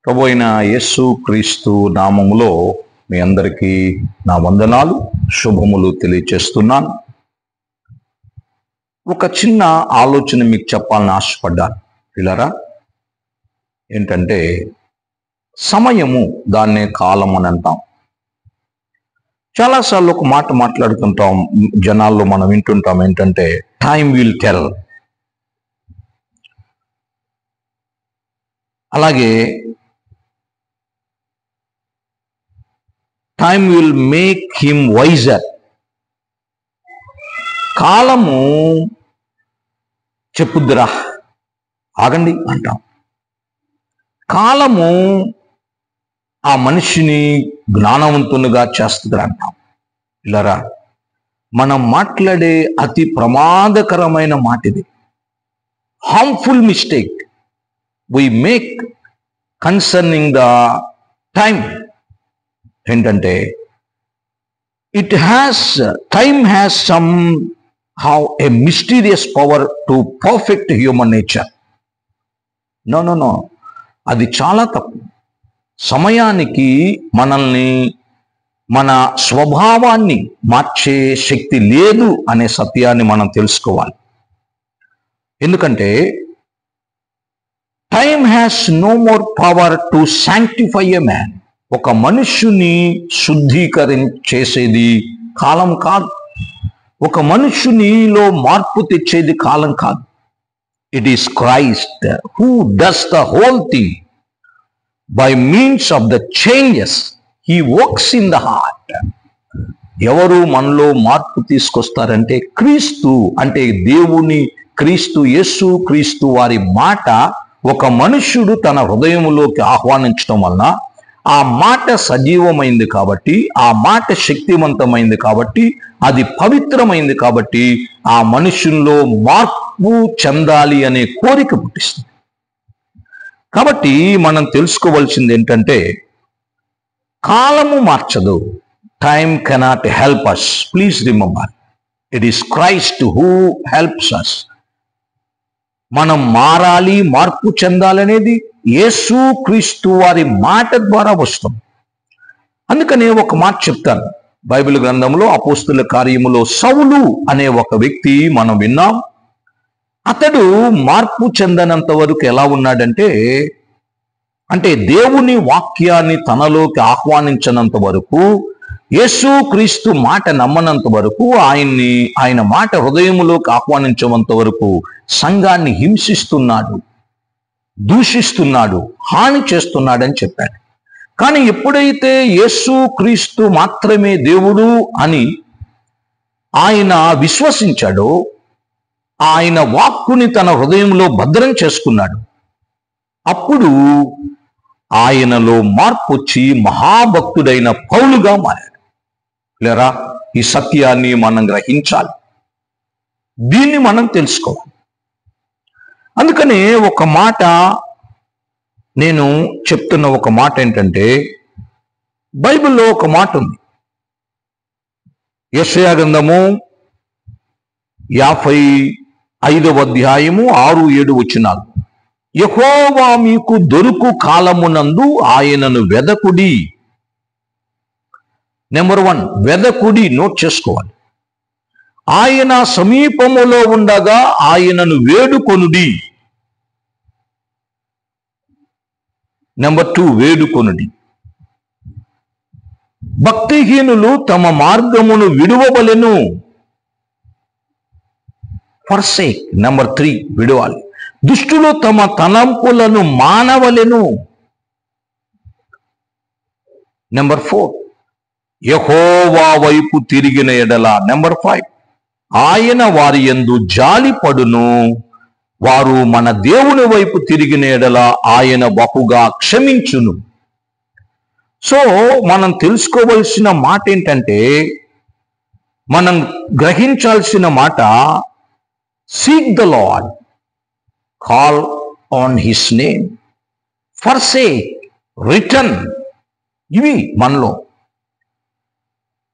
ప్రభు అయిన యేసు క్రీస్తు నామములో మీ అందరికీ నా వందనాలు, శుభములు తెలియచేస్తున్నాను. ఒక చిన్న ఆలోచన మీకు చెప్పాలని ఆశపడ్డాను. పిల్లరా, ఏంటంటే సమయము, దాన్నే కాలం అని అంటాం. చాలాసార్లు ఒక మాట మాట్లాడుతుంటాం, జనాల్లో మనం వింటుంటాం, ఏంటంటే టైం విల్ టెల్. అలాగే time will make him wiser. కాలము చెప్పుద్దురా, ఆగండి అంటాం. కాలము ఆ మనిషిని జ్ఞానవంతునిగా చేస్తుంది అంటాం. ఇలారా, మనం మాట్లాడే అతి ప్రమాదకరమైన మాట ఇది. Harmful mistake we make concerning the time. ఏంటంటే time has somehow a mysterious power to perfect human nature. No, అది చాలా తప్పు. సమయానికి మనల్ని, మన స్వభావాన్ని మార్చే శక్తి లేదు అనే సత్యాన్ని మనం తెలుసుకోవాలి. ఎందుకంటే time has no more power to sanctify a man. ఒక మనుష్యుని శుద్ధీకరించేది కాలం కాదు. ఒక మనుష్యునిలో మార్పు తెచ్చేది కాలం కాదు. It is Christ who does the whole thing by means of the changes he works in the heart. ఎవరు మనలో మార్పు తీసుకొస్తారంటే క్రీస్తు. అంటే దేవుని క్రీస్తు, యేసు క్రీస్తు వారి మాట ఒక మనుష్యుడు తన హృదయములోకి ఆహ్వానించడం వలన ఆ మాట సజీవమైంది కాబట్టి, ఆ మాట శక్తివంతమైంది కాబట్టి, అది పవిత్రమైంది కాబట్టి ఆ మనుష్యుల్లో మార్పు చెందాలి అనే కోరిక పుట్టిస్తుంది. కాబట్టి మనం తెలుసుకోవాల్సింది ఏంటంటే కాలము మార్చదు. Time cannot help us. Please remember, it is Christ who helps us. మనం మారాలి, మార్పు చెందాలనేది యేసు క్రీస్తు వారి మాట ద్వారా వస్తుంది. అందుకనే ఒక మాట చెప్తాను. బైబిల్ గ్రంథంలో అపోస్తుల కార్యములో సౌలు అనే ఒక వ్యక్తి మనం విన్నాం. అతడు మార్పు చెందనంత వరకు ఎలా ఉన్నాడంటే, అంటే దేవుని వాక్యాన్ని తనలోకి ఆహ్వానించనంత వరకు, యేసు క్రీస్తు మాట నమ్మనంత వరకు, ఆయన మాట హృదయములోకి ఆహ్వానించేంత వరకు సంఘాన్ని హింసిస్తున్నాడు, దూషిస్తున్నాడు, హాని చేస్తున్నాడని చెప్పాడు. కానీ ఎప్పుడైతే యేసు క్రీస్తు మాత్రమే దేవుడు అని ఆయన విశ్వసించాడో, ఆయన వాక్కుని తన హృదయంలో భద్రం చేసుకున్నాడు, అప్పుడు ఆయనలో మార్పు వచ్చి మహాభక్తుడైన పౌలుగా మారాడు. లేరా, ఈ సత్యాన్ని మనం గ్రహించాలి, దీన్ని మనం తెలుసుకోవాలి. అందుకనే ఒక మాట నేను చెప్తున్న ఒక మాట ఏంటంటే, బైబిల్లో ఒక మాట ఉంది. యెషయా గ్రంథము 55వ అధ్యాయము 6-7 వచనాలు. యెహోవా మీకు దొరుకు కాలమునందు ఆయనను వెదకుడి. నెంబర్ 1, వెదకుడి. నోట్ చేసుకోవాలి. ఆయన సమీపములో ఉండగా ఆయనను వేడుకొనుడి. నెంబర్ 2, వేడుకొనుడి. భక్తిహీనులు తమ మార్గమును విడువవలెను. ఫర్సేక్. నెంబర్ 3, విడవాలి. దుష్టులు తమ తలంపులను మానవలెను. నెంబర్ 4, యెహోవా వైపు తిరిగిన ఎడల. నెంబర్ 5, ఆయన వారి యందు జాలిపడును. వారు మన దేవుని వైపు తిరిగిన ఎడల ఆయన బహుగా క్షమించును. సో మనం తెలుసుకోవలసిన మాట ఏంటంటే, మనం గ్రహించాల్సిన మాట, seek the lord, call on his name, forsake, return. ఇవి మనలో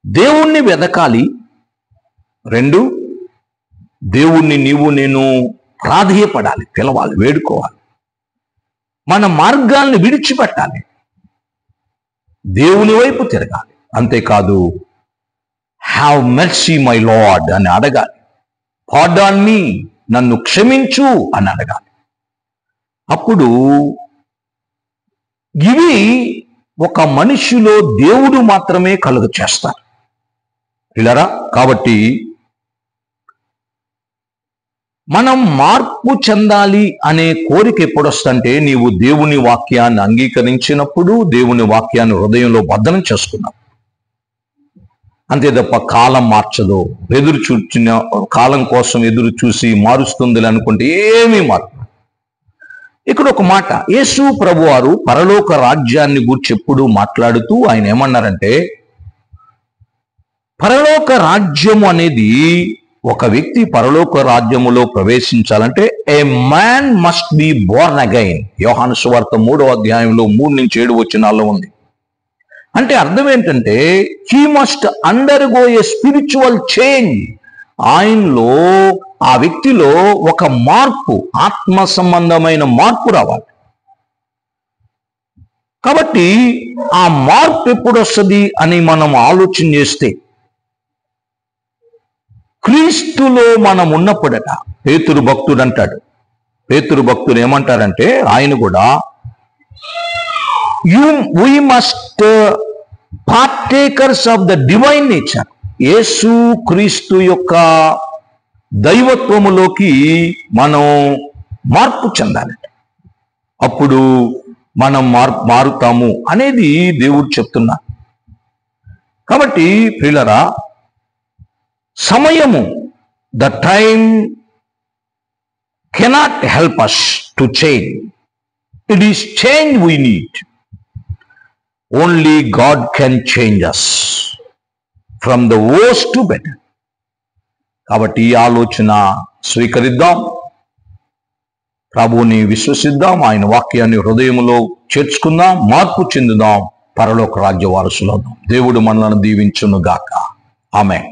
దేవుణ్ణి వెదకాలి. 2, దేవుణ్ణి నీవు నేను ప్రాధేయపడాలి, పిలవాలి, వేడుకోవాలి. మన మార్గాల్ని విడిచిపెట్టాలి, దేవుని వైపు తిరగాలి. అంతేకాదు హ్యావ్ మెర్సీ మై లార్డ్ అని అడగాలి. పార్డాన్ మీ, నన్ను క్షమించు అని అడగాలి. అప్పుడు ఇవి ఒక మనిషిలో దేవుడు మాత్రమే కలుగ చేస్తారు పిల్లరా. కాబట్టి మనం మార్పు చెందాలి అనే కోరిక ఎప్పుడొస్తుంటే నీవు దేవుని వాక్యాన్ని అంగీకరించినప్పుడు, దేవుని వాక్యాన్ని హృదయంలో భద్రం చేసుకున్నావు. అంతే తప్ప కాలం మార్చదు, ఎదురు చూచిన కాలం కోసం ఎదురు చూసి మారుస్తుంది అనుకుంటే ఏమీ మార్పు. ఇక్కడ ఒక మాట, యేసు ప్రభువారు పరలోక రాజ్యాన్ని గురించి ఎప్పుడు మాట్లాడుతూ ఆయన ఏమన్నారంటే, పరలోక రాజ్యము అనేది, ఒక వ్యక్తి పరలోక రాజ్యములో ప్రవేశించాలంటే a man must be born again. యోహాను సువార్త 3వ అధ్యాయంలో 3-7 వచనాల్లో ఉంది. అంటే అర్థం ఏంటంటే he must undergo a spiritual change. ఆయనలో, ఆ వ్యక్తిలో ఒక మార్పు, ఆత్మ సంబంధమైన మార్పు రావాలి. కాబట్టి ఆ మార్పు ఎప్పుడు వస్తుంది అని మనం ఆలోచన చేస్తే, క్రీస్తులో మనం ఉన్నప్పుడట. పేతురు భక్తుడు అంటాడు, పేతురు భక్తుడు ఏమంటారంటే ఆయన కూడా, we must partakers of the divine nature. యేసు క్రీస్తు యొక్క దైవత్వములోకి మనం మార్పు చెందాలి. అప్పుడు మనం మారుతాము అనేది దేవుడు చెప్తున్నారు. కాబట్టి ప్రియులరా, సమయము, the time cannot help us to change. It is change we need. Only God can change us from the worst to better. కాబట్టి ఈ ఆలోచన స్వీకరిద్దాం, ప్రభువుని విశ్వసిద్దాం, ఆయన వాక్యాన్ని హృదయంలో చేర్చుకుందాం, మార్పు చెందుదాం, పరలోక రాజ్య వారసులవుదాం. దేవుడు మనల్ని దీవించును గాక. ఆమేన్.